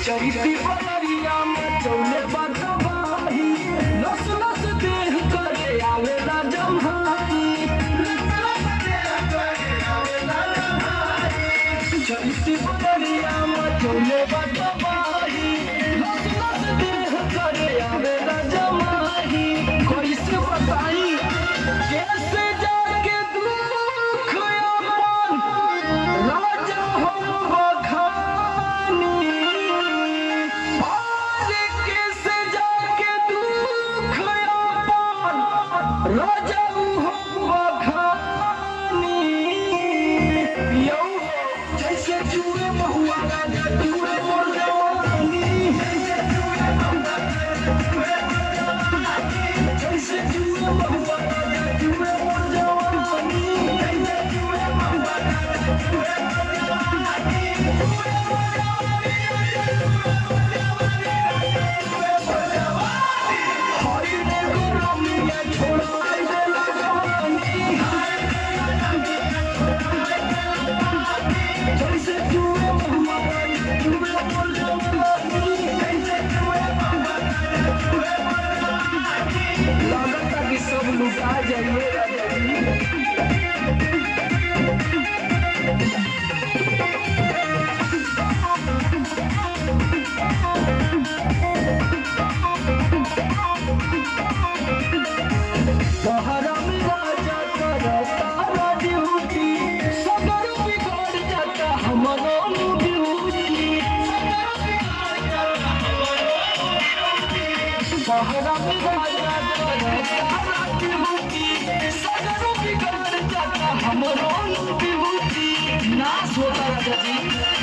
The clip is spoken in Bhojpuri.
चैती बलरिया में चौले बदबाही नस नस देह करे आवेला जम्हाई। चैती बलरिया में चौले बदबाही नस नस देह करे आवेला जम्हाई। कैसे बताई कैसे जाके दुख अपन राजा हम बखानी। राजा हम बखानी पियो जैसे जुए महुआ राजा जुए मोर जवानी। जैसे जुए महुआ राजा जुए मोर जवानी। लागता कि सब लुटा जाइए बहरा में राजा करता ड्यूटी सगर बिगड़ जाता हमारा ड्यूटी। बहरा में राजा करता ड्यूटी सगर बिगड़ जाता हमारा ड्यूटी। नाश होता राजा जी।